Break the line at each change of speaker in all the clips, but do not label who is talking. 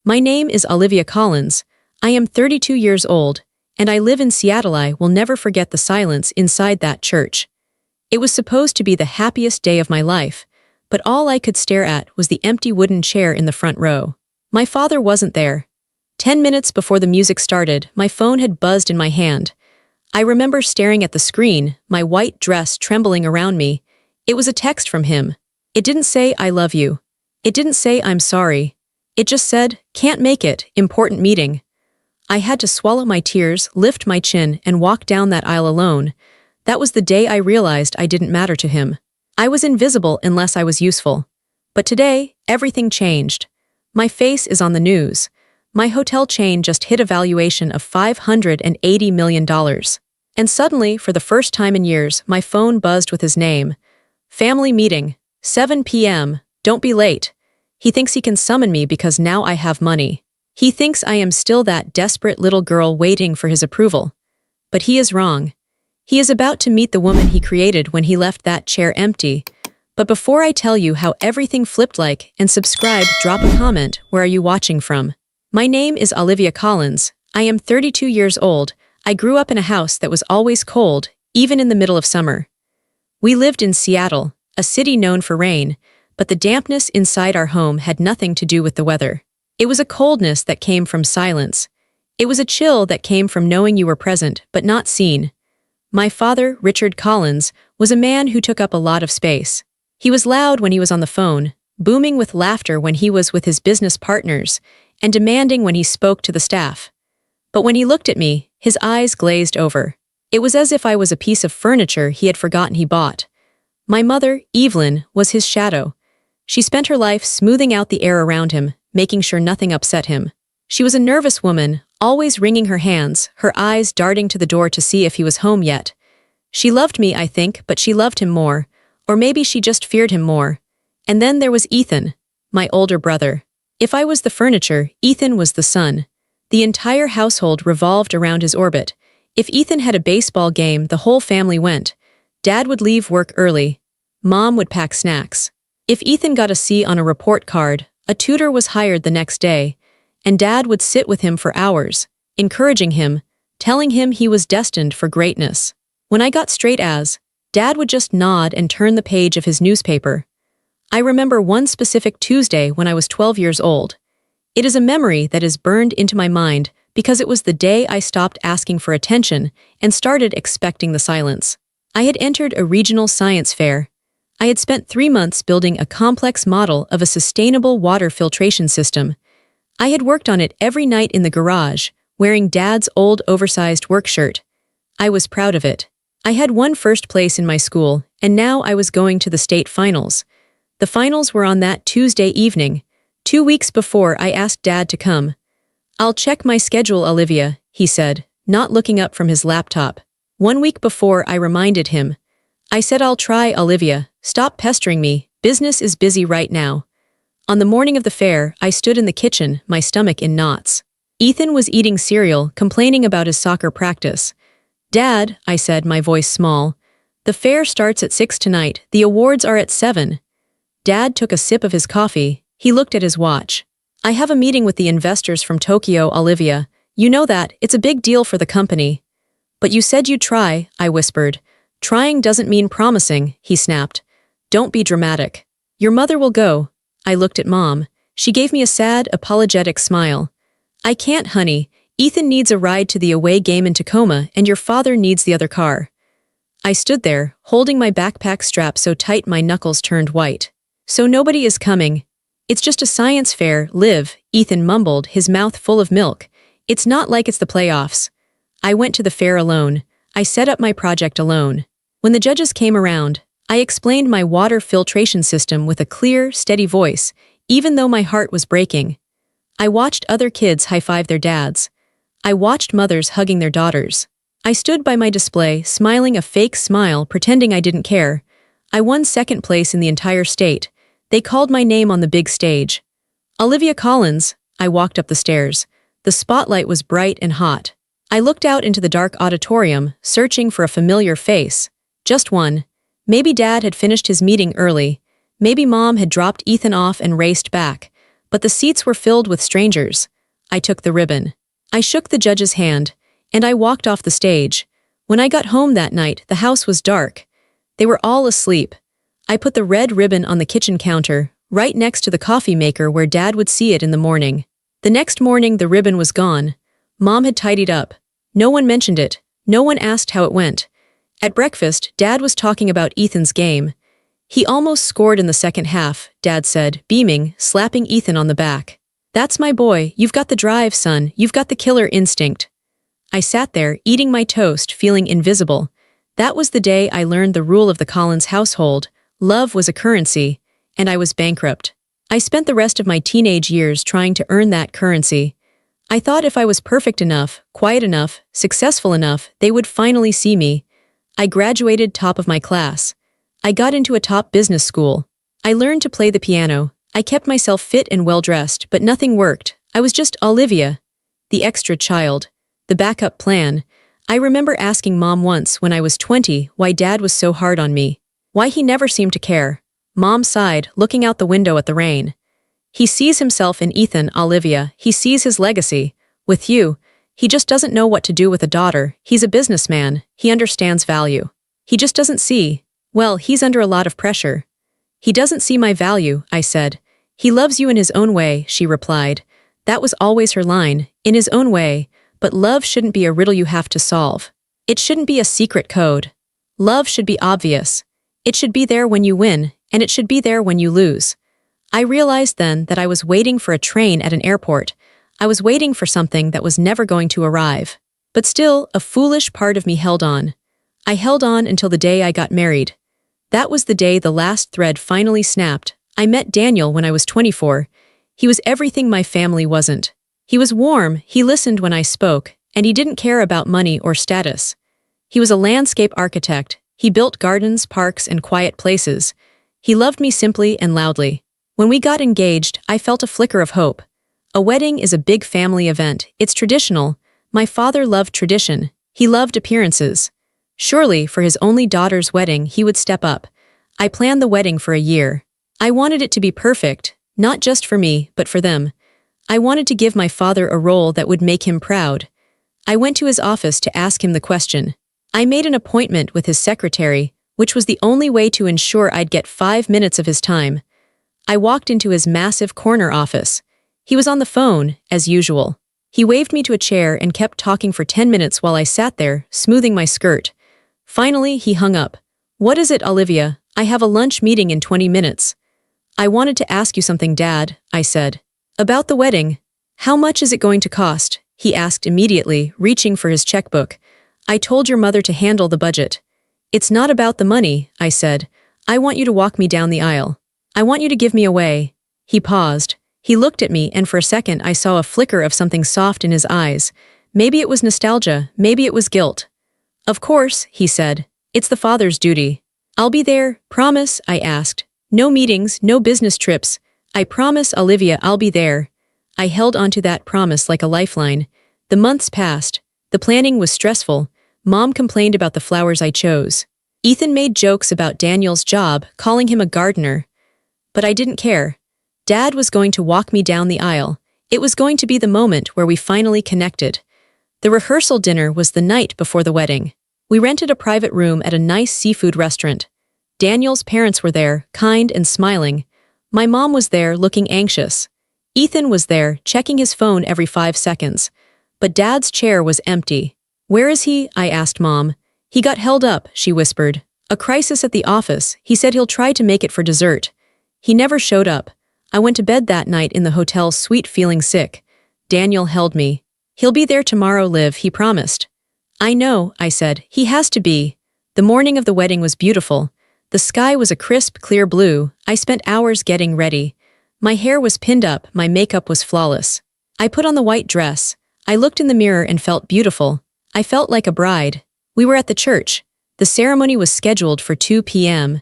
My name is Olivia Collins. I am 32 years old, and I live in Seattle. I will never forget the silence inside that church. It was supposed to be the happiest day of my life, but all I could stare at was the empty wooden chair in the front row. My father wasn't there. 10 minutes before the music started, my phone had buzzed in my hand. I remember staring at the screen, my white dress trembling around me. It was a text from him. It didn't say, "I love you." It didn't say, "I'm sorry." It just said, "Can't make it, important meeting." I had to swallow my tears, lift my chin, and walk down that aisle alone. That was the day I realized I didn't matter to him. I was invisible unless I was useful. But today, everything changed. My face is on the news. My hotel chain just hit a valuation of $580 million. And suddenly, for the first time in years, my phone buzzed with his name. Family meeting, 7 p.m., don't be late. He thinks he can summon me because now I have money. He thinks I am still that desperate little girl waiting for his approval. But he is wrong. He is about to meet the woman he created when he left that chair empty. But before I tell you how everything flipped, like and subscribe, drop a comment. Where are you watching from? My name is Olivia Collins. I am 32 years old. I grew up in a house that was always cold, even in the middle of summer. We lived in Seattle, a city known for rain, but the dampness inside our home had nothing to do with the weather. It was a coldness that came from silence. It was a chill that came from knowing you were present but not seen. My father, Richard Collins, was a man who took up a lot of space. He was loud when he was on the phone, booming with laughter when he was with his business partners, and demanding when he spoke to the staff. But when he looked at me, his eyes glazed over. It was as if I was a piece of furniture he had forgotten he bought. My mother, Evelyn, was his shadow. She spent her life smoothing out the air around him, making sure nothing upset him. She was a nervous woman, always wringing her hands, her eyes darting to the door to see if he was home yet. She loved me, I think, but she loved him more, or maybe she just feared him more. And then there was Ethan, my older brother. If I was the furniture, Ethan was the sun. The entire household revolved around his orbit. If Ethan had a baseball game, the whole family went. Dad would leave work early. Mom would pack snacks. If Ethan got a C on a report card, a tutor was hired the next day, and Dad would sit with him for hours, encouraging him, telling him he was destined for greatness. When I got straight A's, Dad would just nod and turn the page of his newspaper. I remember one specific Tuesday when I was 12 years old. It is a memory that is burned into my mind because it was the day I stopped asking for attention and started expecting the silence. I had entered a regional science fair. I had spent 3 months building a complex model of a sustainable water filtration system. I had worked on it every night in the garage, wearing Dad's old oversized work shirt. I was proud of it. I had won first place in my school, and now I was going to the state finals. The finals were on that Tuesday evening. 2 weeks before, I asked Dad to come. "I'll check my schedule, Olivia," he said, not looking up from his laptop. 1 week before, I reminded him. I said, "I'll try, Olivia. Stop pestering me. Business is busy right now." On the morning of the fair, I stood in the kitchen, my stomach in knots. Ethan was eating cereal, complaining about his soccer practice. "Dad," I said, my voice small, "the fair starts at 6 tonight. The awards are at 7. Dad took a sip of his coffee. He looked at his watch. "I have a meeting with the investors from Tokyo, Olivia. You know that, it's a big deal for the company." "But you said you'd try," I whispered. "Trying doesn't mean promising," he snapped. "Don't be dramatic. Your mother will go." I looked at Mom. She gave me a sad, apologetic smile. "I can't, honey. Ethan needs a ride to the away game in Tacoma, and your father needs the other car." I stood there, holding my backpack strap so tight my knuckles turned white. "So nobody is coming." "It's just a science fair, Liv," Ethan mumbled, his mouth full of milk. "It's not like it's the playoffs." I went to the fair alone. I set up my project alone. When the judges came around, I explained my water filtration system with a clear, steady voice, even though my heart was breaking. I watched other kids high-five their dads. I watched mothers hugging their daughters. I stood by my display, smiling a fake smile, pretending I didn't care. I won second place in the entire state. They called my name on the big stage. "Olivia Collins." I walked up the stairs. The spotlight was bright and hot. I looked out into the dark auditorium, searching for a familiar face. Just one. Maybe Dad had finished his meeting early. Maybe Mom had dropped Ethan off and raced back. but the seats were filled with strangers. I took the ribbon. I shook the judge's hand, and I walked off the stage. When I got home that night, the house was dark. They were all asleep. I put the red ribbon on the kitchen counter, right next to the coffee maker where Dad would see it in the morning. The next morning, the ribbon was gone. Mom had tidied up. No one mentioned it. No one asked how it went. At breakfast, Dad was talking about Ethan's game. He almost scored in the second half, Dad said, beaming, slapping Ethan on the back. That's my boy, you've got the drive, son, you've got the killer instinct. I sat there, eating my toast, feeling invisible. That was the day I learned the rule of the Collins household. Love was a currency, and I was bankrupt. I spent the rest of my teenage years trying to earn that currency. I thought if I was perfect enough, quiet enough, successful enough, they would finally see me. I graduated top of my class. I got into a top business school. I learned to play the piano. I kept myself fit and well-dressed, but nothing worked. I was just Olivia, the extra child, the backup plan. I remember asking Mom once when I was 20 why Dad was so hard on me, why he never seemed to care. Mom sighed, looking out the window at the rain. He sees himself in Ethan, Olivia. He sees his legacy. With you, he just doesn't know what to do with a daughter. He's a businessman. He understands value. He just doesn't see. Well, he's under a lot of pressure. He doesn't see my value, I said. He loves you in his own way, she replied. That was always her line, in his own way, but love shouldn't be a riddle you have to solve. It shouldn't be a secret code. Love should be obvious. It should be there when you win, and it should be there when you lose. I realized then that I was waiting for a train at an airport. I was waiting for something that was never going to arrive. But still, a foolish part of me held on. I held on until the day I got married. That was the day the last thread finally snapped. I met Daniel when I was 24. He was everything my family wasn't. He was warm, he listened when I spoke, and he didn't care about money or status. He was a landscape architect. He built gardens, parks, and quiet places. He loved me simply and loudly. When we got engaged, I felt a flicker of hope. A wedding is a big family event. It's traditional. My father loved tradition. He loved appearances. Surely, for his only daughter's wedding, he would step up. I planned the wedding for a year. I wanted it to be perfect, not just for me, but for them. I wanted to give my father a role that would make him proud. I went to his office to ask him the question. I made an appointment with his secretary, which was the only way to ensure I'd get 5 minutes of his time. I walked into his massive corner office. He was on the phone, as usual. He waved me to a chair and kept talking for 10 minutes while I sat there, smoothing my skirt. Finally, he hung up. What is it, Olivia? I have a lunch meeting in 20 minutes. I wanted to ask you something, Dad, I said. About the wedding. How much is it going to cost? He asked immediately, reaching for his checkbook. I told your mother to handle the budget. It's not about the money, I said. I want you to walk me down the aisle. I want you to give me away. He paused. He looked at me, and for a second I saw a flicker of something soft in his eyes. Maybe it was nostalgia, maybe it was guilt. Of course, he said. It's the father's duty. I'll be there, promise, I asked. No meetings, no business trips. I promise, Olivia, I'll be there. I held onto that promise like a lifeline. The months passed. The planning was stressful. Mom complained about the flowers I chose. Ethan made jokes about Daniel's job, calling him a gardener. But I didn't care. Dad was going to walk me down the aisle. It was going to be the moment where we finally connected. The rehearsal dinner was the night before the wedding. We rented a private room at a nice seafood restaurant. Daniel's parents were there, kind and smiling. My mom was there, looking anxious. Ethan was there, checking his phone every 5 seconds. But Dad's chair was empty. Where is he? I asked Mom. He got held up, she whispered. A crisis at the office. He said he'll try to make it for dessert. He never showed up. I went to bed that night in the hotel suite feeling sick. Daniel held me. He'll be there tomorrow, Liv, he promised. I know, I said. He has to be. The morning of the wedding was beautiful. The sky was a crisp, clear blue. I spent hours getting ready. My hair was pinned up, my makeup was flawless. I put on the white dress. I looked in the mirror and felt beautiful. I felt like a bride. We were at the church. The ceremony was scheduled for 2 p.m.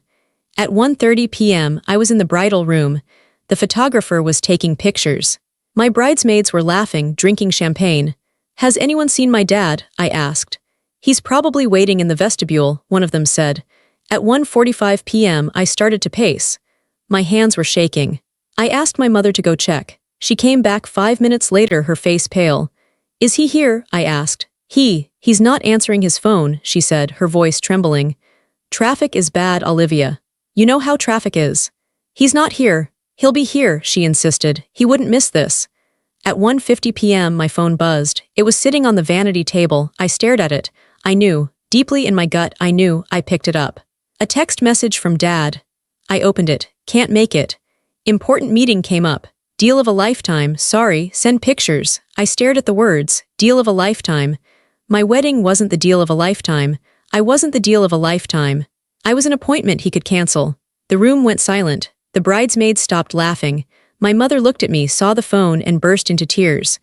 At 1:30 p.m., I was in the bridal room. The photographer was taking pictures. My bridesmaids were laughing, drinking champagne. Has anyone seen my dad? I asked. He's probably waiting in the vestibule, one of them said. At 1:45 p.m., I started to pace. My hands were shaking. I asked my mother to go check. She came back 5 minutes later, her face pale. Is he here? I asked. He's not answering his phone, she said, her voice trembling. Traffic is bad, Olivia. You know how traffic is. He's not here. He'll be here, she insisted. He wouldn't miss this. At 1:50 p.m. my phone buzzed. It was sitting on the vanity table. I stared at it. I knew, deeply in my gut, I knew. I picked it up. A text message from Dad. I opened it. Can't make it. Important meeting came up. Deal of a lifetime, sorry, send pictures. I stared at the words, deal of a lifetime. My wedding wasn't the deal of a lifetime. I wasn't the deal of a lifetime. I was an appointment he could cancel. The room went silent. The bridesmaids stopped laughing. My mother looked at me, saw the phone, and burst into tears.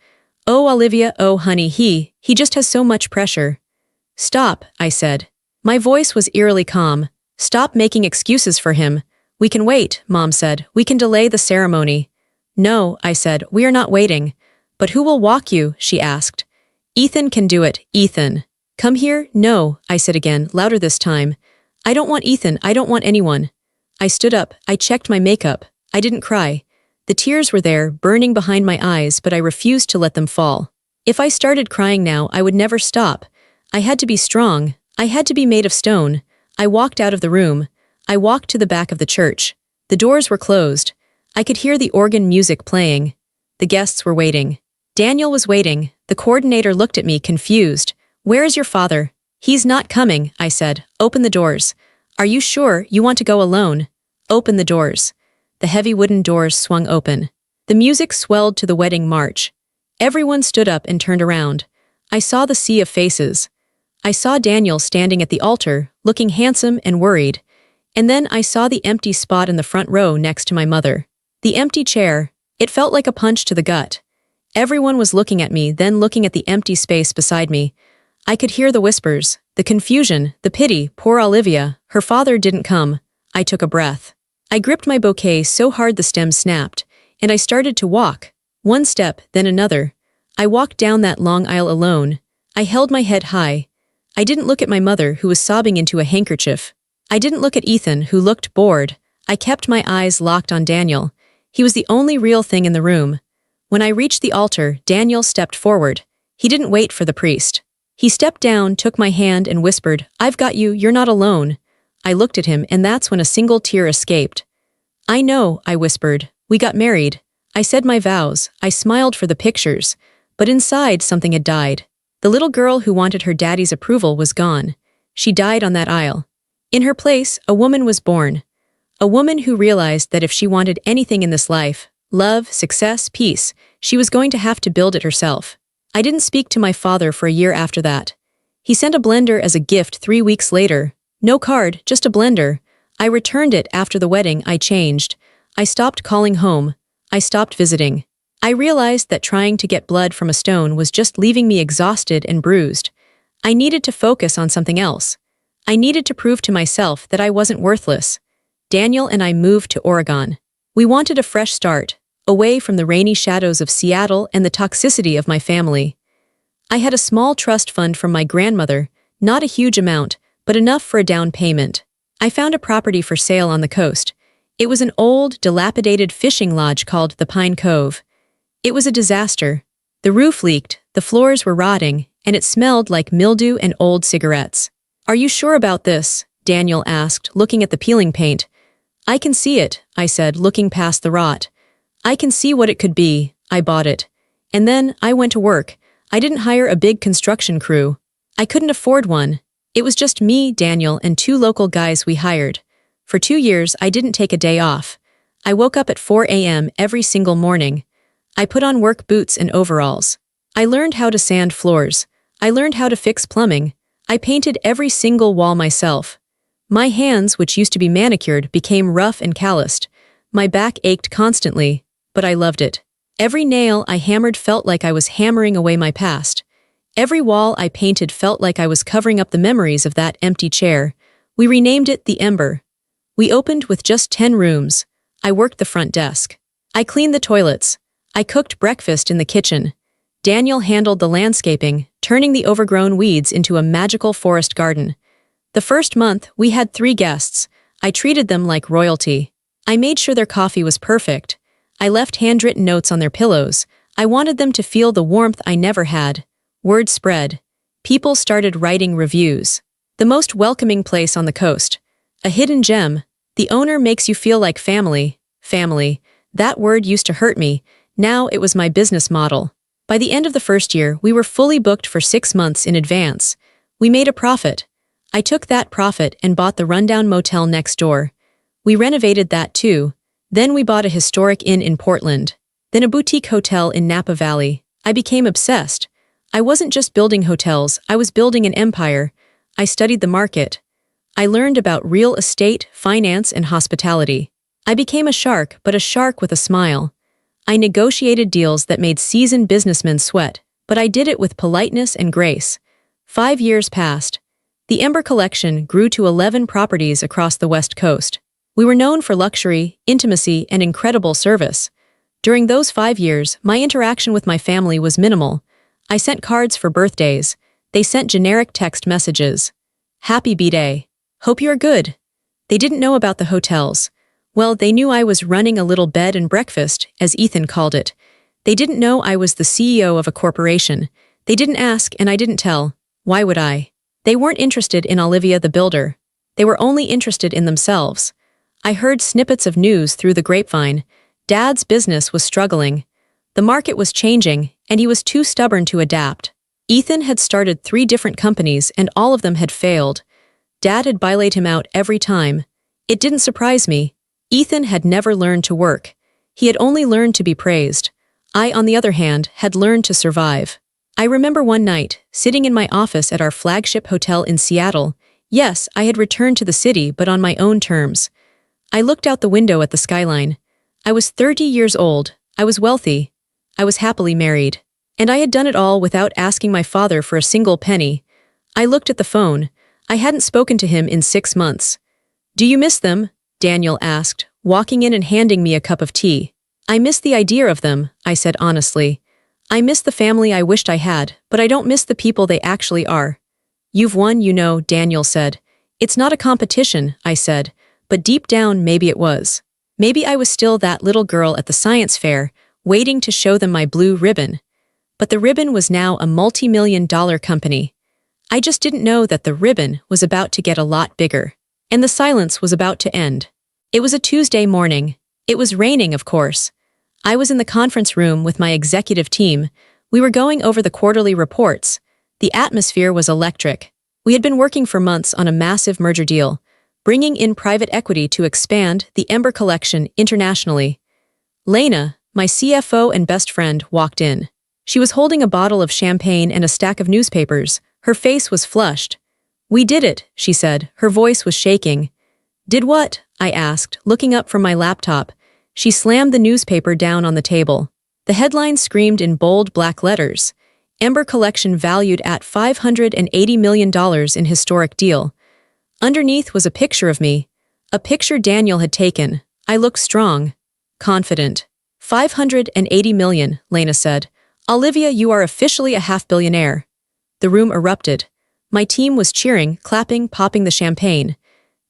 Oh, Olivia, oh, honey, he just has so much pressure. Stop, I said. My voice was eerily calm. Stop making excuses for him. We can wait, Mom said. We can delay the ceremony. No, I said, we are not waiting. But who will walk you? She asked. Ethan can do it, Ethan. Come here? No, I said again, louder this time. I don't want Ethan, I don't want anyone. I stood up, I checked my makeup. I didn't cry. The tears were there, burning behind my eyes, but I refused to let them fall. If I started crying now, I would never stop. I had to be strong. I had to be made of stone. I walked out of the room. I walked to the back of the church. The doors were closed. I could hear the organ music playing. The guests were waiting. Daniel was waiting. The coordinator looked at me, confused. Where is your father? He's not coming, I said. Open the doors. Are you sure you want to go alone? Open the doors. The heavy wooden doors swung open. The music swelled to the wedding march. Everyone stood up and turned around. I saw the sea of faces. I saw Daniel standing at the altar, looking handsome and worried. And then I saw the empty spot in the front row next to my mother. The empty chair. It felt like a punch to the gut. Everyone was looking at me, then looking at the empty space beside me. I could hear the whispers, the confusion, the pity. Poor Olivia, her father didn't come. I took a breath. I gripped my bouquet so hard the stem snapped, and I started to walk. One step, then another. I walked down that long aisle alone. I held my head high. I didn't look at my mother, who was sobbing into a handkerchief. I didn't look at Ethan, who looked bored. I kept my eyes locked on Daniel. He was the only real thing in the room. When I reached the altar, Daniel stepped forward. He didn't wait for the priest. He stepped down, took my hand, and whispered, I've got you, you're not alone. I looked at him, and that's when a single tear escaped. I know, I whispered. We got married. I said my vows. I smiled for the pictures. But inside, something had died. The little girl who wanted her daddy's approval was gone. She died on that aisle. In her place, a woman was born. A woman who realized that if she wanted anything in this life, love, success, peace, she was going to have to build it herself. I didn't speak to my father for a year after that. He sent a blender as a gift 3 weeks later. No card, just a blender. I returned it after the wedding. I changed. I stopped calling home. I stopped visiting. I realized that trying to get blood from a stone was just leaving me exhausted and bruised. I needed to focus on something else. I needed to prove to myself that I wasn't worthless. Daniel and I moved to Oregon. We wanted a fresh start, away from the rainy shadows of Seattle and the toxicity of my family. I had a small trust fund from my grandmother, not a huge amount, but enough for a down payment. I found a property for sale on the coast. It was an old, dilapidated fishing lodge called the Pine Cove. It was a disaster. The roof leaked, the floors were rotting, and it smelled like mildew and old cigarettes. Are you sure about this? Daniel asked, looking at the peeling paint. I can see it, I said, looking past the rot. I can see what it could be. I bought it. And then I went to work. I didn't hire a big construction crew. I couldn't afford one. It was just me, Daniel, and 2 local guys we hired. For 2 years, I didn't take a day off. I woke up at 4 a.m. every single morning. I put on work boots and overalls. I learned how to sand floors. I learned how to fix plumbing. I painted every single wall myself. My hands, which used to be manicured, became rough and calloused. My back ached constantly, but I loved it. Every nail I hammered felt like I was hammering away my past. Every wall I painted felt like I was covering up the memories of that empty chair. We renamed it the Ember. We opened with just 10 rooms. I worked the front desk. I cleaned the toilets. I cooked breakfast in the kitchen. Daniel handled the landscaping, turning the overgrown weeds into a magical forest garden. The first month, we had 3 guests. I treated them like royalty. I made sure their coffee was perfect. I left handwritten notes on their pillows. I wanted them to feel the warmth I never had. Word spread. People started writing reviews. The most welcoming place on the coast. A hidden gem. The owner makes you feel like family. Family. That word used to hurt me. Now it was my business model. By the end of the first year, we were fully booked for 6 months in advance. We made a profit. I took that profit and bought the rundown motel next door. We renovated that too. Then we bought a historic inn in Portland. Then a boutique hotel in Napa Valley. I became obsessed. I wasn't just building hotels, I was building an empire. I studied the market. I learned about real estate, finance, and hospitality. I became a shark, but a shark with a smile. I negotiated deals that made seasoned businessmen sweat, but I did it with politeness and grace. 5 years passed. The Ember Collection grew to 11 properties across the West Coast. We were known for luxury, intimacy, and incredible service. During those 5 years, my interaction with my family was minimal. I sent cards for birthdays. They sent generic text messages. Happy B-Day. Hope you're good. They didn't know about the hotels. Well, they knew I was running a little bed and breakfast, as Ethan called it. They didn't know I was the CEO of a corporation. They didn't ask, and I didn't tell. Why would I? They weren't interested in Olivia the builder. They were only interested in themselves. I heard snippets of news through the grapevine. Dad's business was struggling. The market was changing, and he was too stubborn to adapt. Ethan had started 3 different companies, and all of them had failed. Dad had bailaid him out every time. It didn't surprise me. Ethan had never learned to work. He had only learned to be praised. I, on the other hand, had learned to survive. I remember one night, sitting in my office at our flagship hotel in Seattle. Yes, I had returned to the city, but on my own terms. I looked out the window at the skyline. I was 30 years old. I was wealthy. I was happily married. And I had done it all without asking my father for a single penny. I looked at the phone. I hadn't spoken to him in 6 months. "Do you miss them?" Daniel asked, walking in and handing me a cup of tea. "I miss the idea of them," I said honestly. "I miss the family I wished I had, but I don't miss the people they actually are." "You've won, you know," Daniel said. "It's not a competition," I said, but deep down maybe it was. Maybe I was still that little girl at the science fair, waiting to show them my blue ribbon. But the ribbon was now a multi-million-dollar company. I just didn't know that the ribbon was about to get a lot bigger. And the silence was about to end. It was a Tuesday morning. It was raining, of course. I was in the conference room with my executive team. We were going over the quarterly reports. The atmosphere was electric. We had been working for months on a massive merger deal, bringing in private equity to expand the Ember Collection internationally. Lena, my CFO and best friend, walked in. She was holding a bottle of champagne and a stack of newspapers. Her face was flushed. "We did it," she said. Her voice was shaking. "Did what?" I asked, looking up from my laptop. She slammed the newspaper down on the table. The headline screamed in bold black letters. Ember Collection valued at $580 million in historic deal. Underneath was a picture of me. A picture Daniel had taken. I looked strong. Confident. $580 million, Lena said. "Olivia, you are officially a half-billionaire." The room erupted. My team was cheering, clapping, popping the champagne.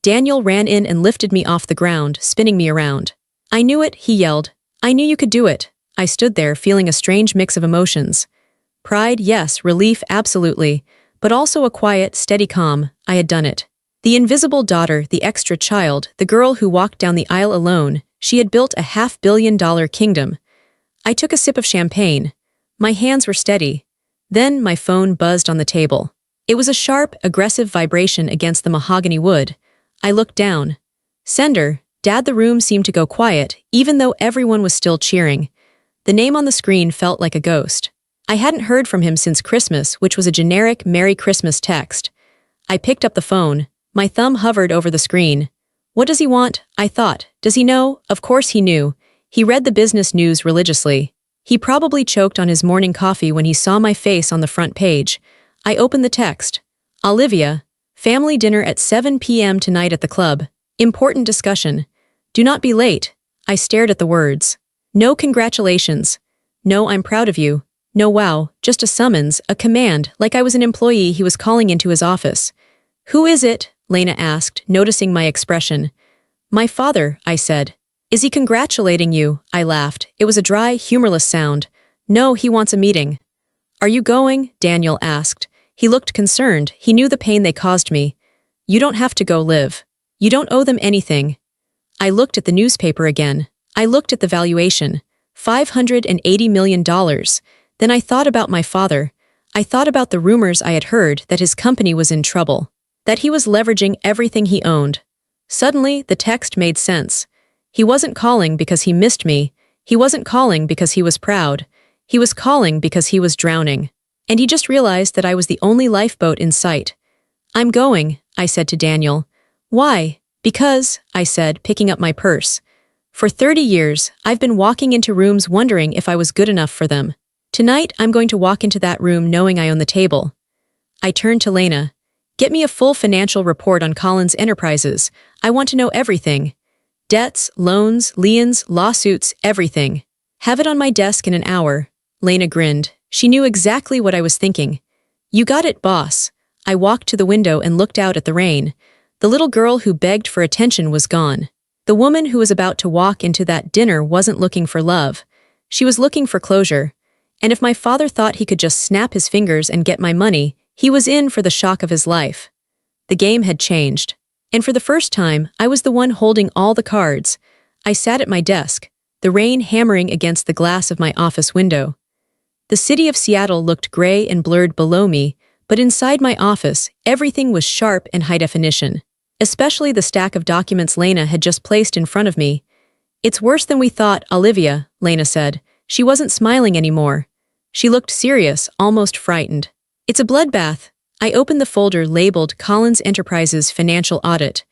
Daniel ran in and lifted me off the ground, spinning me around. "I knew it," he yelled. "I knew you could do it." I stood there feeling a strange mix of emotions. Pride, yes, relief, absolutely, but also a quiet, steady calm. I had done it. The invisible daughter, the extra child, the girl who walked down the aisle alone, she had built a $500 million kingdom. I took a sip of champagne. My hands were steady. Then my phone buzzed on the table. It was a sharp, aggressive vibration against the mahogany wood. I looked down. "Sender, Dad." The room seemed to go quiet, even though everyone was still cheering. The name on the screen felt like a ghost. I hadn't heard from him since Christmas, which was a generic Merry Christmas text. I picked up the phone. My thumb hovered over the screen. What does he want? I thought. Does he know? Of course he knew. He read the business news religiously. He probably choked on his morning coffee when he saw my face on the front page. I opened the text. "Olivia, family dinner at 7 p.m. tonight at the club. Important discussion. Do not be late." I stared at the words. No congratulations. No I'm proud of you. No wow, just a summons, a command, like I was an employee he was calling into his office. "Who is it?" Lena asked, noticing my expression. "My father," I said. Is he congratulating you? I laughed. It was a dry, humorless sound. No, he wants a meeting. Are you going? Daniel asked. He looked concerned. He knew the pain they caused me. You don't have to go live. You don't owe them anything. I looked at the newspaper again. I looked at the valuation. $580 million. Then I thought about my father. I thought about the rumors I had heard that his company was in trouble, that he was leveraging everything he owned. Suddenly, the text made sense. He wasn't calling because he missed me. He wasn't calling because he was proud. He was calling because he was drowning. And he just realized that I was the only lifeboat in sight. I'm going, I said to Daniel. Why? Because, I said, picking up my purse. For 30 years, I've been walking into rooms wondering if I was good enough for them. Tonight, I'm going to walk into that room knowing I own the table. I turned to Lena. Get me a full financial report on Collins Enterprises. I want to know everything. Debts, loans, liens, lawsuits, everything. Have it on my desk in an hour. Lena grinned. She knew exactly what I was thinking. You got it, boss. I walked to the window and looked out at the rain. The little girl who begged for attention was gone. The woman who was about to walk into that dinner wasn't looking for love. She was looking for closure. And if my father thought he could just snap his fingers and get my money, he was in for the shock of his life. The game had changed. And for the first time, I was the one holding all the cards. I sat at my desk, the rain hammering against the glass of my office window. The city of Seattle looked gray and blurred below me, but inside my office, everything was sharp and high definition. Especially the stack of documents Lena had just placed in front of me. It's worse than we thought, Olivia, Lena said. She wasn't smiling anymore. She looked serious, almost frightened. It's a bloodbath. I opened the folder labeled Collins Enterprises Financial Audit.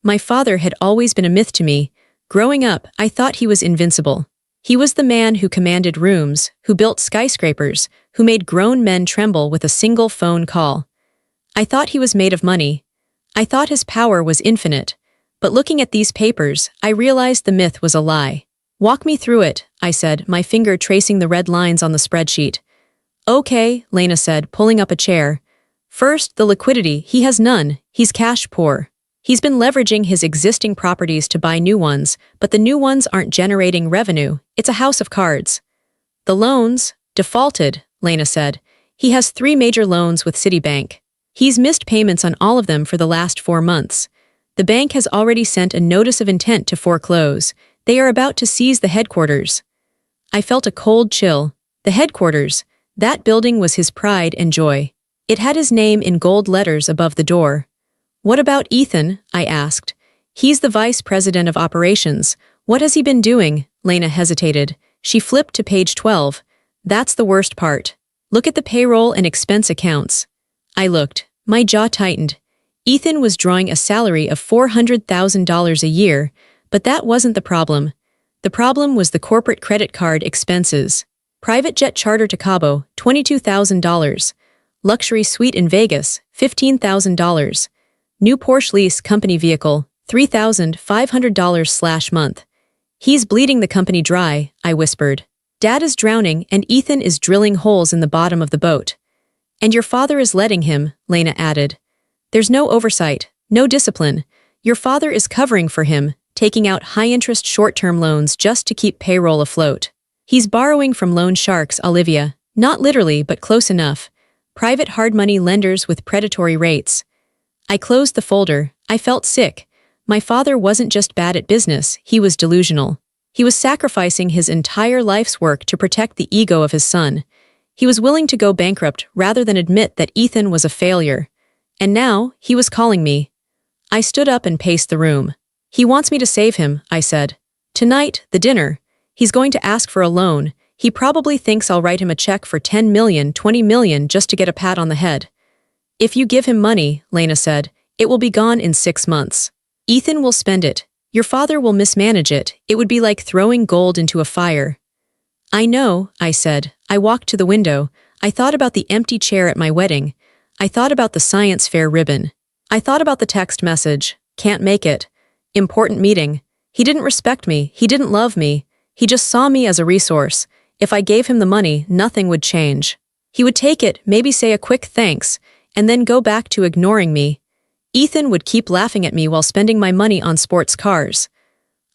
My father had always been a myth to me. Growing up, I thought he was invincible. He was the man who commanded rooms, who built skyscrapers, who made grown men tremble with a single phone call. I thought he was made of money. I thought his power was infinite. But looking at these papers, I realized the myth was a lie. Walk me through it, I said, my finger tracing the red lines on the spreadsheet. Okay, Lena said, pulling up a chair. First, the liquidity. He has none. He's cash poor. He's been leveraging his existing properties to buy new ones, but the new ones aren't generating revenue. It's a house of cards. The loans, defaulted, Lena said. He has 3 major loans with Citibank. He's missed payments on all of them for the last 4 months. The bank has already sent a notice of intent to foreclose. They are about to seize the headquarters. I felt a cold chill. The headquarters. That building was his pride and joy. It had his name in gold letters above the door. What about Ethan? I asked. He's the vice president of operations. What has he been doing? Lena hesitated. She flipped to page 12. That's the worst part. Look at the payroll and expense accounts. I looked. My jaw tightened. Ethan was drawing a salary of $400,000 a year, but that wasn't the problem. The problem was the corporate credit card expenses. Private jet charter to Cabo, $22,000. Luxury suite in Vegas, $15,000. New Porsche lease company vehicle, $3,500/month. He's bleeding the company dry, I whispered. Dad is drowning and Ethan is drilling holes in the bottom of the boat. And your father is letting him, Lena added. There's no oversight, no discipline. Your father is covering for him, taking out high-interest short-term loans just to keep payroll afloat. He's borrowing from loan sharks, Olivia. Not literally, but close enough. Private hard money lenders with predatory rates. I closed the folder. I felt sick. My father wasn't just bad at business, he was delusional. He was sacrificing his entire life's work to protect the ego of his son. He was willing to go bankrupt rather than admit that Ethan was a failure. And now, he was calling me. I stood up and paced the room. He wants me to save him, I said. Tonight, the dinner. He's going to ask for a loan. He probably thinks I'll write him a check for $10 million, $20 million just to get a pat on the head. If you give him money, Lena said, it will be gone in 6 months. Ethan will spend it. Your father will mismanage it. It would be like throwing gold into a fire. I know, I said. I walked to the window. I thought about the empty chair at my wedding. I thought about the science fair ribbon. I thought about the text message. Can't make it. Important meeting. He didn't respect me. He didn't love me. He just saw me as a resource. If I gave him the money, nothing would change. He would take it, maybe say a quick thanks, and then go back to ignoring me. Ethan would keep laughing at me while spending my money on sports cars.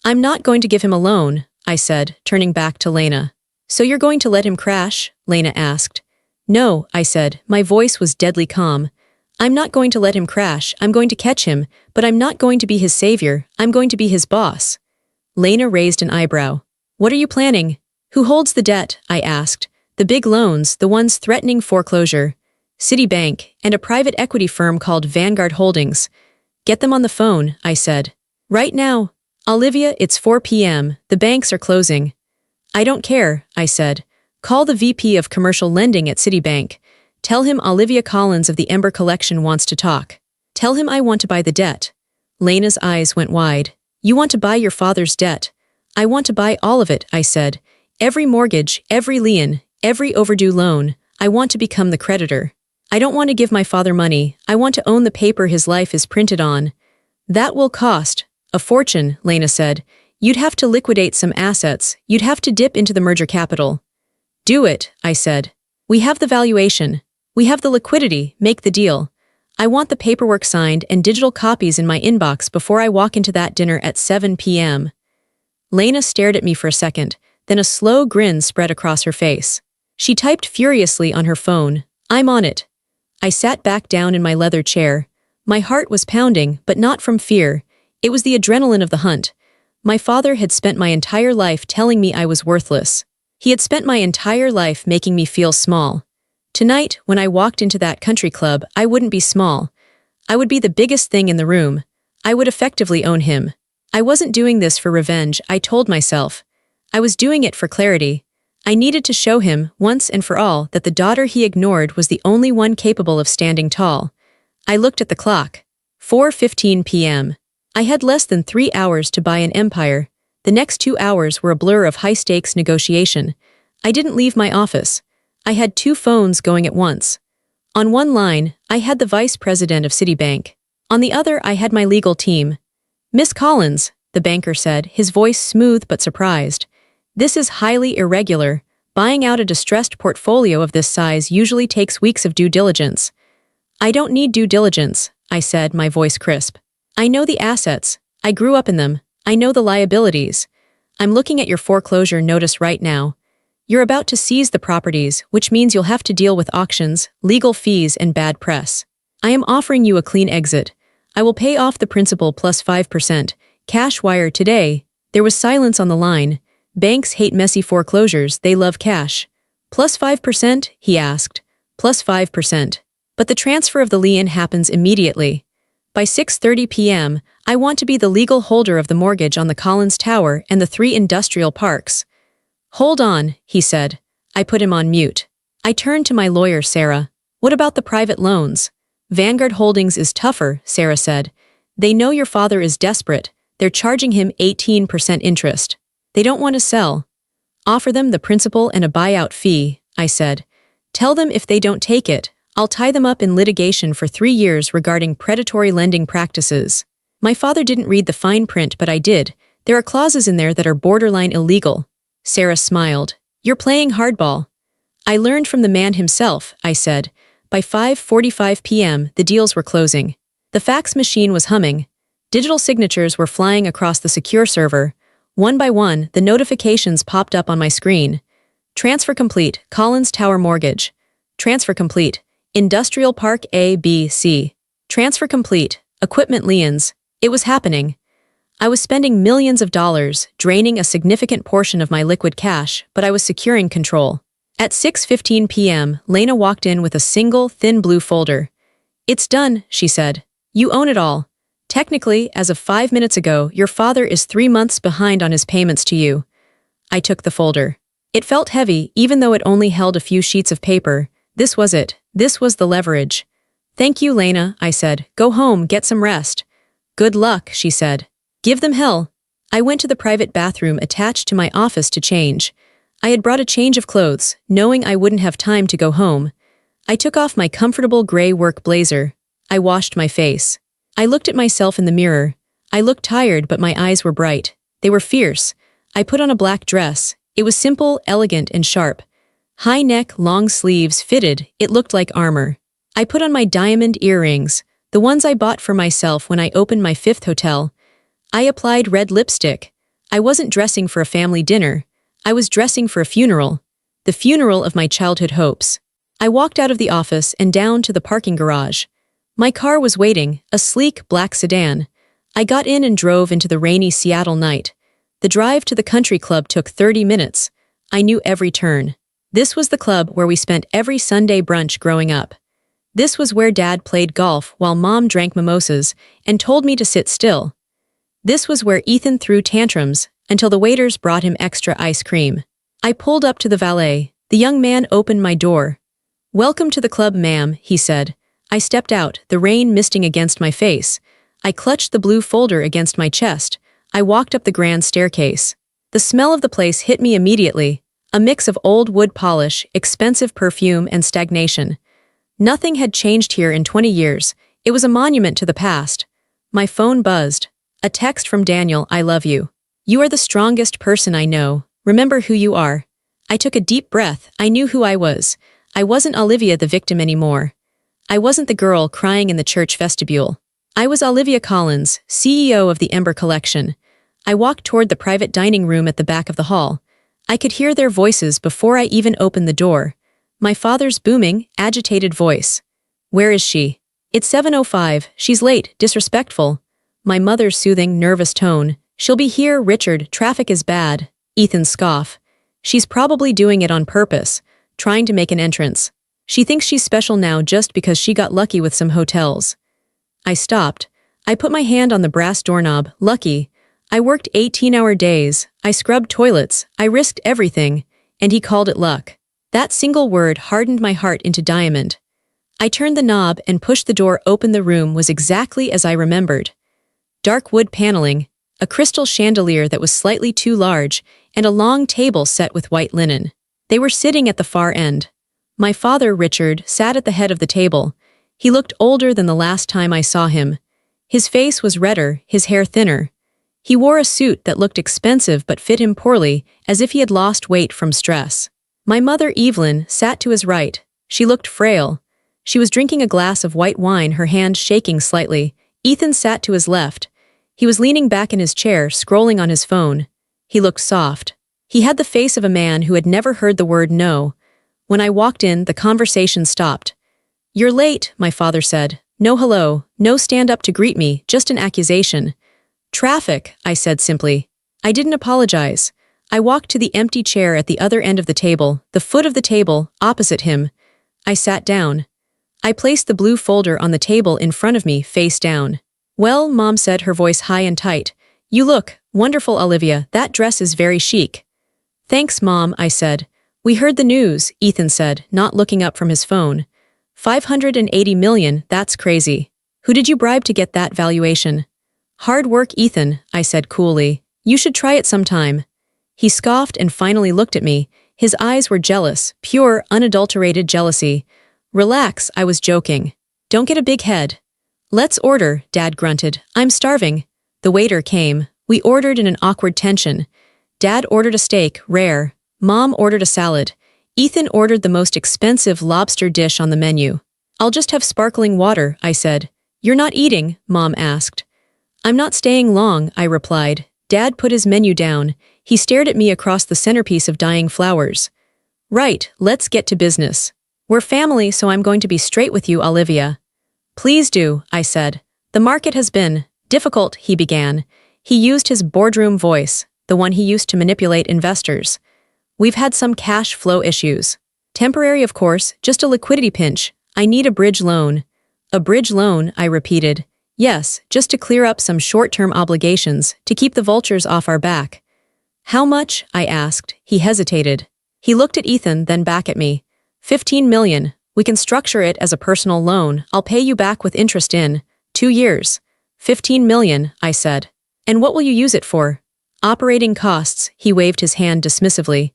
I'm not going to give him a loan, I said, turning back to Lena. So you're going to let him crash? Lena asked. No, I said, my voice was deadly calm. I'm not going to let him crash, I'm going to catch him, but I'm not going to be his savior, I'm going to be his boss. Lena raised an eyebrow. What are you planning? Who holds the debt? I asked. The big loans, the ones threatening foreclosure. Citibank, and a private equity firm called Vanguard Holdings. Get them on the phone, I said. Right now. Olivia, it's 4 p.m., the banks are closing. I don't care, I said. Call the VP of Commercial Lending at Citibank. Tell him Olivia Collins of the Ember Collection wants to talk. Tell him I want to buy the debt. Lena's eyes went wide. You want to buy your father's debt? I want to buy all of it, I said. Every mortgage, every lien, every overdue loan. I want to become the creditor. I don't want to give my father money, I want to own the paper his life is printed on. That will cost a fortune, Lena said. You'd have to liquidate some assets, you'd have to dip into the merger capital. Do it, I said. We have the valuation. We have the liquidity, make the deal. I want the paperwork signed and digital copies in my inbox before I walk into that dinner at 7 p.m. Lena stared at me for a second, then a slow grin spread across her face. She typed furiously on her phone. I'm on it. I sat back down in my leather chair. My heart was pounding, but not from fear. It was the adrenaline of the hunt. My father had spent my entire life telling me I was worthless. He had spent my entire life making me feel small. Tonight, when I walked into that country club, I wouldn't be small. I would be the biggest thing in the room. I would effectively own him. I wasn't doing this for revenge, I told myself. I was doing it for clarity. I needed to show him, once and for all, that the daughter he ignored was the only one capable of standing tall. I looked at the clock. 4:15 p.m. I had less than 3 hours to buy an empire. The next 2 hours were a blur of high-stakes negotiation. I didn't leave my office. I had 2 phones going at once. On one line, I had the vice president of Citibank. On the other, I had my legal team. Miss Collins, the banker said, his voice smooth but surprised. This is highly irregular. Buying out a distressed portfolio of this size usually takes weeks of due diligence. I don't need due diligence, I said, my voice crisp. I know the assets. I grew up in them. I know the liabilities. I'm looking at your foreclosure notice right now. You're about to seize the properties, which means you'll have to deal with auctions, legal fees, and bad press. I am offering you a clean exit. I will pay off the principal plus 5%. Cash wire today. There was silence on the line. Banks hate messy foreclosures, they love cash. Plus 5%? He asked. Plus 5%. But the transfer of the lien happens immediately. By 6:30 p.m., I want to be the legal holder of the mortgage on the Collins Tower and the 3 industrial parks. Hold on, he said. I put him on mute. I turned to my lawyer, Sarah. What about the private loans? Vanguard Holdings is tougher, Sarah said. They know your father is desperate. They're charging him 18% interest. They don't want to sell. Offer them the principal and a buyout fee, I said. Tell them if they don't take it, I'll tie them up in litigation for 3 years regarding predatory lending practices. My father didn't read the fine print, but I did. There are clauses in there that are borderline illegal. Sarah smiled. You're playing hardball. I learned from the man himself, I said. By 5:45 p.m., the deals were closing. The fax machine was humming. Digital signatures were flying across the secure server. One by one, the notifications popped up on my screen. Transfer complete, Collins Tower Mortgage. Transfer complete, Industrial Park A, B, C. Transfer complete, Equipment liens. It was happening. I was spending millions of dollars, draining a significant portion of my liquid cash, but I was securing control. At 6:15 p.m., Lena walked in with a single, thin blue folder. It's done, she said. You own it all. Technically, as of 5 minutes ago, your father is 3 months behind on his payments to you. I took the folder. It felt heavy, even though it only held a few sheets of paper. This was it. This was the leverage. Thank you, Lena, I said. Go home, get some rest. Good luck, she said. Give them hell. I went to the private bathroom attached to my office to change. I had brought a change of clothes, knowing I wouldn't have time to go home. I took off my comfortable gray work blazer. I washed my face. I looked at myself in the mirror. I looked tired, but my eyes were bright. They were fierce. I put on a black dress. It was simple, elegant, and sharp. High neck, long sleeves, fitted, it looked like armor. I put on my diamond earrings, the ones I bought for myself when I opened my 5th hotel. I applied red lipstick. I wasn't dressing for a family dinner. I was dressing for a funeral. The funeral of my childhood hopes. I walked out of the office and down to the parking garage. My car was waiting, a sleek black sedan. I got in and drove into the rainy Seattle night. The drive to the country club took 30 minutes. I knew every turn. This was the club where we spent every Sunday brunch growing up. This was where Dad played golf while Mom drank mimosas and told me to sit still. This was where Ethan threw tantrums until the waiters brought him extra ice cream. I pulled up to the valet. The young man opened my door. "Welcome to the club, ma'am," he said. I stepped out, the rain misting against my face. I clutched the blue folder against my chest. I walked up the grand staircase. The smell of the place hit me immediately, a mix of old wood polish, expensive perfume, and stagnation. Nothing had changed here in 20 years. It was a monument to the past. My phone buzzed. A text from Daniel, "I love you. You are the strongest person I know. Remember who you are." I took a deep breath. I knew who I was. I wasn't Olivia the victim anymore. I wasn't the girl crying in the church vestibule. I was Olivia Collins, CEO of the Ember Collection. I walked toward the private dining room at the back of the hall. I could hear their voices before I even opened the door. My father's booming, agitated voice. "Where is she?" "It's 7:05, she's late, disrespectful." My mother's soothing, nervous tone. "She'll be here, Richard, traffic is bad." Ethan's scoff. "She's probably doing it on purpose, trying to make an entrance. She thinks she's special now just because she got lucky with some hotels." I stopped. I put my hand on the brass doorknob. Lucky. I worked 18-hour days. I scrubbed toilets. I risked everything. And he called it luck. That single word hardened my heart into diamond. I turned the knob and pushed the door open. The room was exactly as I remembered. Dark wood paneling, a crystal chandelier that was slightly too large, and a long table set with white linen. They were sitting at the far end. My father, Richard, sat at the head of the table. He looked older than the last time I saw him. His face was redder, his hair thinner. He wore a suit that looked expensive but fit him poorly, as if he had lost weight from stress. My mother, Evelyn, sat to his right. She looked frail. She was drinking a glass of white wine, her hand shaking slightly. Ethan sat to his left. He was leaning back in his chair, scrolling on his phone. He looked soft. He had the face of a man who had never heard the word no. When I walked in, the conversation stopped. "You're late," my father said. "No hello, no stand up to greet me, just an accusation." "Traffic," I said simply. I didn't apologize. I walked to the empty chair at the other end of the table, the foot of the table, opposite him. I sat down. I placed the blue folder on the table in front of me, face down. "Well," Mom said, her voice high and tight. "You look wonderful, Olivia. That dress is very chic." "Thanks, Mom," I said. "We heard the news," Ethan said, not looking up from his phone. 580 million, that's crazy. Who did you bribe to get that valuation?" "Hard work, Ethan," I said coolly. "You should try it sometime." He scoffed and finally looked at me. His eyes were jealous, pure, unadulterated jealousy. "Relax," I was joking. "Don't get a big head." "Let's order," Dad grunted. "I'm starving." The waiter came. We ordered in an awkward tension. Dad ordered a steak, rare. Mom ordered a salad. Ethan ordered the most expensive lobster dish on the menu. "I'll just have sparkling water," I said. "You're not eating?" Mom asked. "I'm not staying long," I replied. Dad put his menu down. He stared at me across the centerpiece of dying flowers. "Right, let's get to business. We're family, so I'm going to be straight with you, Olivia." "Please do," I said. "The market has been difficult," he began. He used his boardroom voice, the one he used to manipulate investors. "We've had some cash flow issues. Temporary, of course, just a liquidity pinch. I need a bridge loan." "A bridge loan," I repeated. "Yes, just to clear up some short-term obligations, to keep the vultures off our back." "How much?" I asked. He hesitated. He looked at Ethan, then back at me. 15 million. We can structure it as a personal loan. I'll pay you back with interest in 2 years. 15 million, I said. "And what will you use it for?" "Operating costs," he waved his hand dismissively.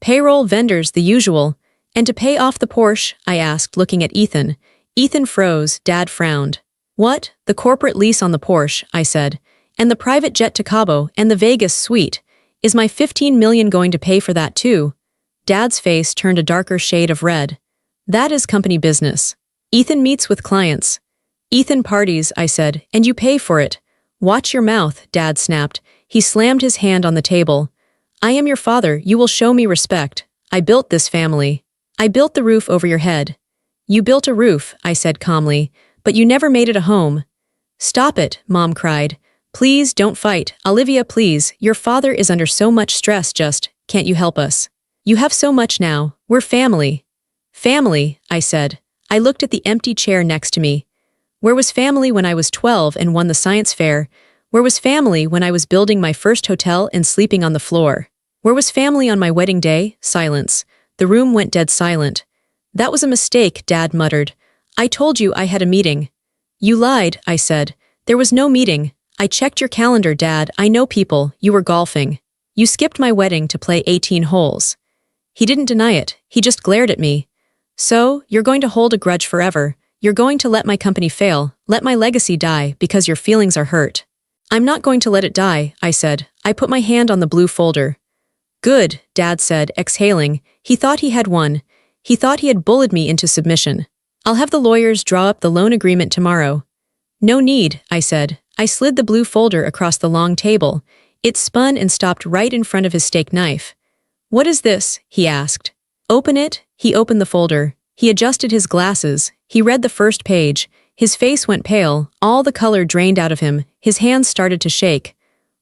"Payroll, vendors, the usual." "And to pay off the Porsche?" I asked, looking at Ethan. Ethan froze. Dad frowned. "What?" "The corporate lease on the Porsche," I said. "And the private jet to Cabo, and the Vegas suite. Is my 15 million going to pay for that too?" Dad's face turned a darker shade of red. "That is company business. Ethan meets with clients." "Ethan parties," I said, "and you pay for it." "Watch your mouth," Dad snapped. He slammed his hand on the table. I am your father, you will show me respect. I built this family. I built the roof over your head. You built a roof, I said calmly, but you never made it a home. Stop it, Mom cried. Please don't fight, Olivia, please, your father is under so much stress, just, can't you help us? You have so much now, we're family. Family, I said. I looked at the empty chair next to me. Where was family when I was 12 and won the science fair? Where was family when I was building my first hotel and sleeping on the floor? Where was family on my wedding day? Silence. The room went dead silent. That was a mistake, Dad muttered. I told you I had a meeting. You lied, I said. There was no meeting. I checked your calendar, Dad. I know people. You were golfing. You skipped my wedding to play 18 holes. He didn't deny it. He just glared at me. So, you're going to hold a grudge forever. You're going to let my company fail, let my legacy die because your feelings are hurt. I'm not going to let it die, I said. I put my hand on the blue folder. Good, Dad said, exhaling. He thought he had won. He thought he had bullied me into submission. I'll have the lawyers draw up the loan agreement tomorrow. No need, I said. I slid the blue folder across the long table. It spun and stopped right in front of his steak knife. What is this? He asked. Open it. He opened the folder. He adjusted his glasses. He read the first page. His face went pale, all the color drained out of him, his hands started to shake.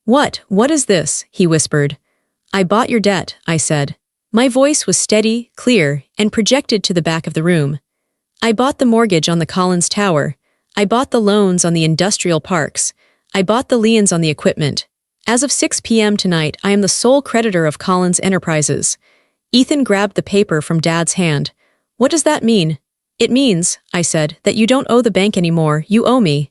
What is this? He whispered. I bought your debt, I said. My voice was steady, clear, and projected to the back of the room. I bought the mortgage on the Collins Tower. I bought the loans on the industrial parks. I bought the liens on the equipment. As of 6 p.m. tonight, I am the sole creditor of Collins Enterprises. Ethan grabbed the paper from Dad's hand. What does that mean? It means, I said, that you don't owe the bank anymore, you owe me.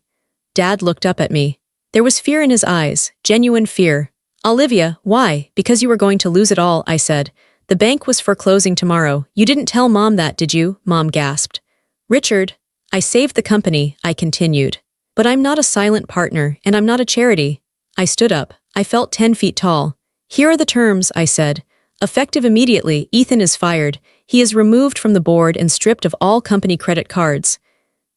Dad looked up at me. There was fear in his eyes, genuine fear. Olivia, why? Because you were going to lose it all, I said. The bank was foreclosing tomorrow. You didn't tell Mom that, did you? Mom gasped. Richard, I saved the company, I continued. But I'm not a silent partner, and I'm not a charity. I stood up. I felt 10 feet tall. Here are the terms, I said. Effective immediately, Ethan is fired. He is removed from the board and stripped of all company credit cards.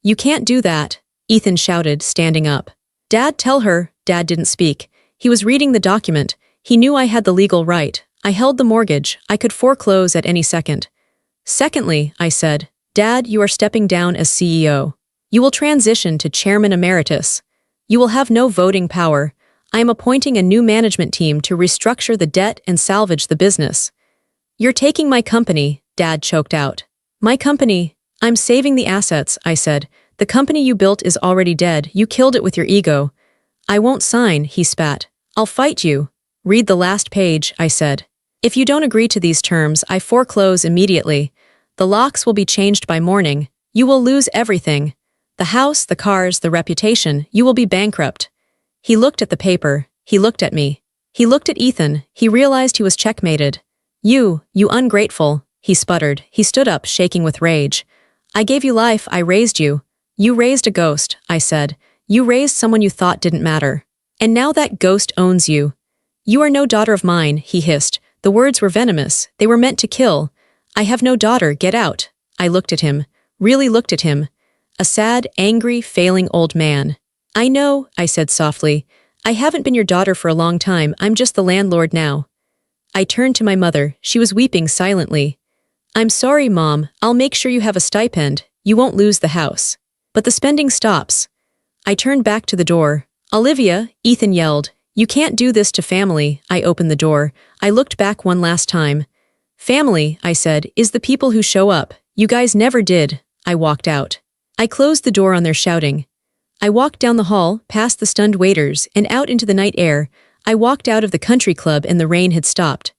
You can't do that, Ethan shouted, standing up. Dad, tell her. Dad didn't speak. He was reading the document. He knew I had the legal right. I held the mortgage. I could foreclose at any second. Secondly, I said, Dad, you are stepping down as CEO. You will transition to Chairman Emeritus. You will have no voting power. I am appointing a new management team to restructure the debt and salvage the business. You're taking my company, Dad choked out. My company? I'm saving the assets, I said. The company you built is already dead. You killed it with your ego. I won't sign, he spat. I'll fight you. Read the last page, I said. If you don't agree to these terms, I foreclose immediately. The locks will be changed by morning. You will lose everything. The house, the cars, the reputation. You will be bankrupt. He looked at the paper. He looked at me. He looked at Ethan. He realized he was checkmated. You ungrateful, he sputtered. He stood up, shaking with rage. I gave you life, I raised you. You raised a ghost, I said. You raised someone you thought didn't matter. And now that ghost owns you. You are no daughter of mine, he hissed. The words were venomous. They were meant to kill. I have no daughter, get out. I looked at him. Really looked at him. A sad, angry, failing old man. I know, I said softly. I haven't been your daughter for a long time. I'm just the landlord now. I turned to my mother. She was weeping silently. I'm sorry, Mom. I'll make sure you have a stipend. You won't lose the house. But the spending stops. I turned back to the door. Olivia, Ethan yelled. You can't do this to family. I opened the door. I looked back one last time. Family, I said, is the people who show up. You guys never did. I walked out. I closed the door on their shouting. I walked down the hall, past the stunned waiters, and out into the night air. I walked out of the country club and the rain had stopped.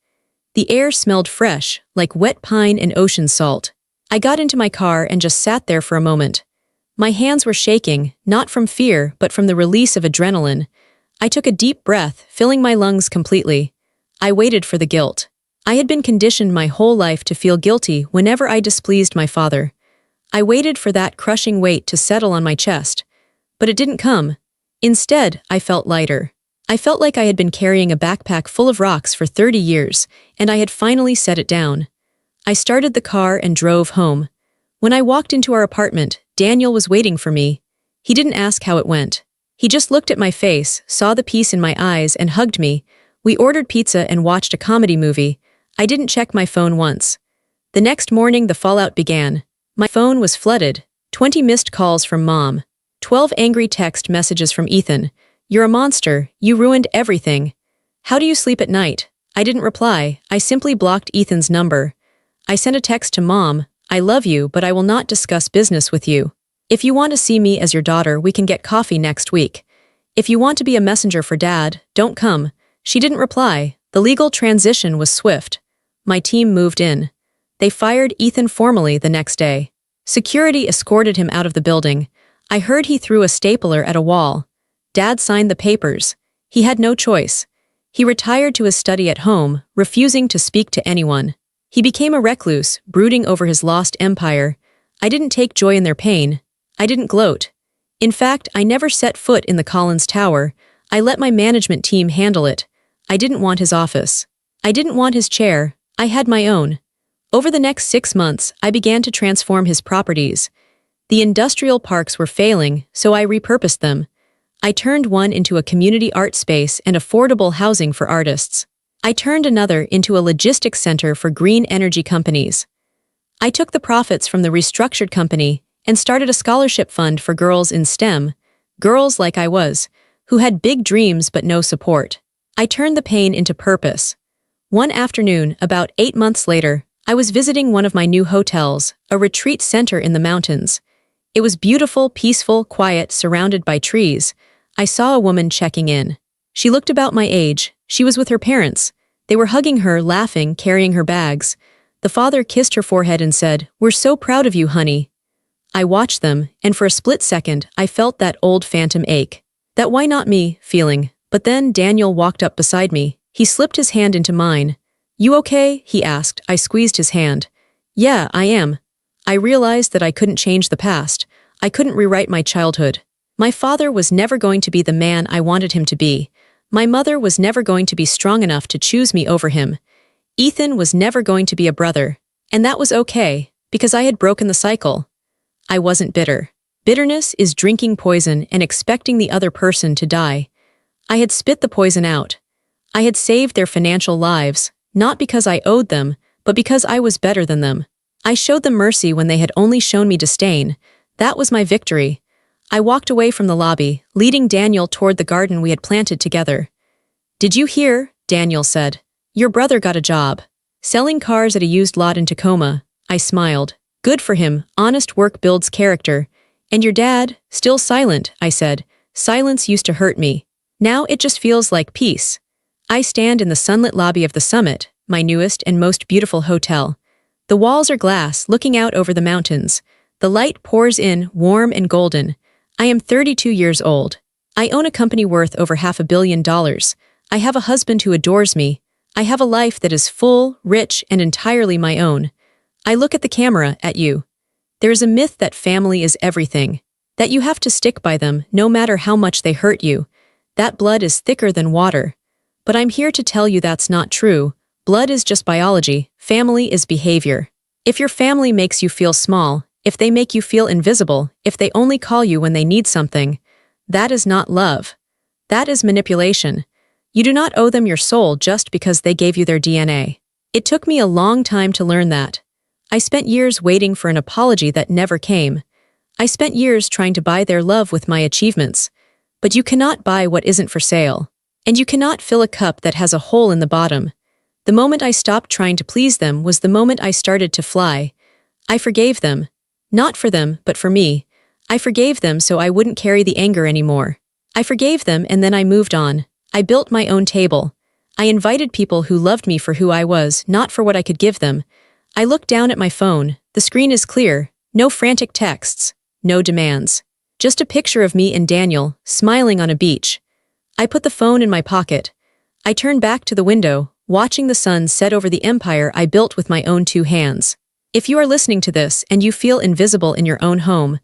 The air smelled fresh, like wet pine and ocean salt. I got into my car and just sat there for a moment. My hands were shaking, not from fear, but from the release of adrenaline. I took a deep breath, filling my lungs completely. I waited for the guilt. I had been conditioned my whole life to feel guilty whenever I displeased my father. I waited for that crushing weight to settle on my chest. But it didn't come. Instead, I felt lighter. I felt like I had been carrying a backpack full of rocks for 30 years, and I had finally set it down. I started the car and drove home. When I walked into our apartment, Daniel was waiting for me. He didn't ask how it went. He just looked at my face, saw the peace in my eyes, and hugged me. We ordered pizza and watched a comedy movie. I didn't check my phone once. The next morning, the fallout began. My phone was flooded. 20 missed calls from Mom. 12 angry text messages from Ethan. "You're a monster. You ruined everything. How do you sleep at night?" I didn't reply. I simply blocked Ethan's number. I sent a text to Mom. "I love you, but I will not discuss business with you. If you want to see me as your daughter, we can get coffee next week. If you want to be a messenger for Dad, don't come." She didn't reply. The legal transition was swift. My team moved in. They fired Ethan formally the next day. Security escorted him out of the building. I heard he threw a stapler at a wall. Dad signed the papers. He had no choice. He retired to his study at home, refusing to speak to anyone. He became a recluse, brooding over his lost empire. I didn't take joy in their pain. I didn't gloat. In fact, I never set foot in the Collins Tower. I let my management team handle it. I didn't want his office. I didn't want his chair. I had my own. Over the next 6 months, I began to transform his properties. The industrial parks were failing, so I repurposed them. I turned one into a community art space and affordable housing for artists. I turned another into a logistics center for green energy companies. I took the profits from the restructured company and started a scholarship fund for girls in STEM, girls like I was, who had big dreams but no support. I turned the pain into purpose. One afternoon, about 8 months later, I was visiting one of my new hotels, a retreat center in the mountains. It was beautiful, peaceful, quiet, surrounded by trees. I saw a woman checking in. She looked about my age. She was with her parents. They were hugging her, laughing, carrying her bags. The father kissed her forehead and said, "We're so proud of you, honey." I watched them, and for a split second, I felt that old phantom ache. That "why not me" feeling. But then Daniel walked up beside me. He slipped his hand into mine. "You okay?" he asked. I squeezed his hand. "Yeah, I am." I realized that I couldn't change the past. I couldn't rewrite my childhood. My father was never going to be the man I wanted him to be. My mother was never going to be strong enough to choose me over him. Ethan was never going to be a brother. And that was okay, because I had broken the cycle. I wasn't bitter. Bitterness is drinking poison and expecting the other person to die. I had spit the poison out. I had saved their financial lives, not because I owed them, but because I was better than them. I showed them mercy when they had only shown me disdain. That was my victory. I walked away from the lobby, leading Daniel toward the garden we had planted together. "Did you hear?" Daniel said. "Your brother got a job. Selling cars at a used lot in Tacoma." I smiled. "Good for him. Honest work builds character." "And your dad?" "Still silent," I said. "Silence used to hurt me. Now it just feels like peace." I stand in the sunlit lobby of the Summit, my newest and most beautiful hotel. The walls are glass, looking out over the mountains. The light pours in, warm and golden. I am 32 years old. I own a company worth over $500 million. I have a husband who adores me. I have a life that is full, rich, and entirely my own. I look at the camera, at you. There is a myth that family is everything, that you have to stick by them no matter how much they hurt you. That blood is thicker than water. But I'm here to tell you that's not true. Blood is just biology. Family is behavior. If your family makes you feel small, if they make you feel invisible, if they only call you when they need something, that is not love. That is manipulation. You do not owe them your soul just because they gave you their DNA. It took me a long time to learn that. I spent years waiting for an apology that never came. I spent years trying to buy their love with my achievements. But you cannot buy what isn't for sale. And you cannot fill a cup that has a hole in the bottom. The moment I stopped trying to please them was the moment I started to fly. I forgave them. Not for them, but for me. I forgave them so I wouldn't carry the anger anymore. I forgave them and then I moved on. I built my own table. I invited people who loved me for who I was, not for what I could give them. I looked down at my phone. The screen is clear. No frantic texts. No demands. Just a picture of me and Daniel, smiling on a beach. I put the phone in my pocket. I turned back to the window, watching the sun set over the empire I built with my own 2 hands. If you are listening to this and you feel invisible in your own home,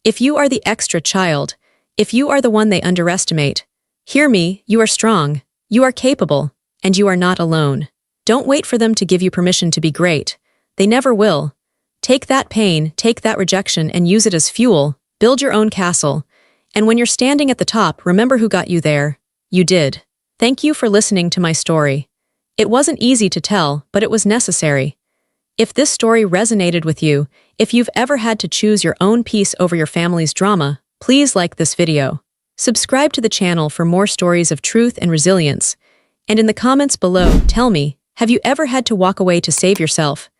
if you are the extra child, if you are the one they underestimate, hear me, you are strong, you are capable, and you are not alone. Don't wait for them to give you permission to be great. They never will. Take that pain, take that rejection and use it as fuel. Build your own castle. And when you're standing at the top, remember who got you there. You did. Thank you for listening to my story. It wasn't easy to tell, but it was necessary. If this story resonated with you, if you've ever had to choose your own peace over your family's drama, please like this video. Subscribe to the channel for more stories of truth and resilience. And in the comments below, tell me, have you ever had to walk away to save yourself?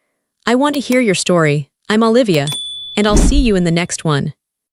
I want to hear your story. I'm Olivia, and I'll see you in the next one.